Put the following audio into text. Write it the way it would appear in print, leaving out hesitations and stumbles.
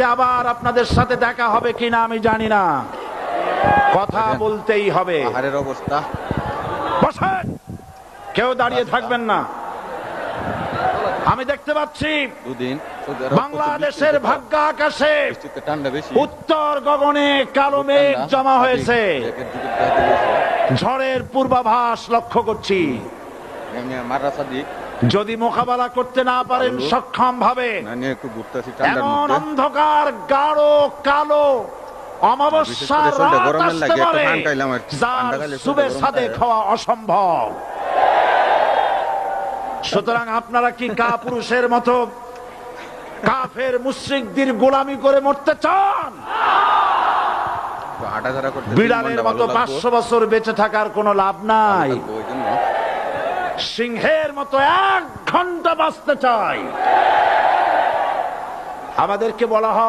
আগামীতে আবার আপনাদের সাথে দেখা হবে কিনা আমি জানি না, কথা বলতেই হবে। পাহাড়ের অবস্থা, বসেন, কেউ দাঁড়িয়ে থাকবেন না। আমি দেখতে পাচ্ছি দুদিন বাংলাদেশের ভাগ্য আকাশে ঠান্ডা বেশি, উত্তর গগনে কালো মেঘ জমা হয়েছে, ঝড়ের পূর্বাভাস লক্ষ্য করছি। যদি মোকাবেলা করতে না পারেন সক্ষম ভাবে, এমন অন্ধকার গাঢ় কালো অমাবস্যার রাত আসতে পারে যার শুভে সাদেক হওয়া অসম্ভব। সুতরাং আপনারা কি কাপুরুষের মতো কাফের মুশরিকদের গোলামি করে মরতে চান? বিড়ালের মতো 500 বছর বেঁচে থাকার কোনো লাভ নাই। সিংহের মতো 1 ঘন্টা বাঁচতে চাই। আমাদেরকে বলা হয়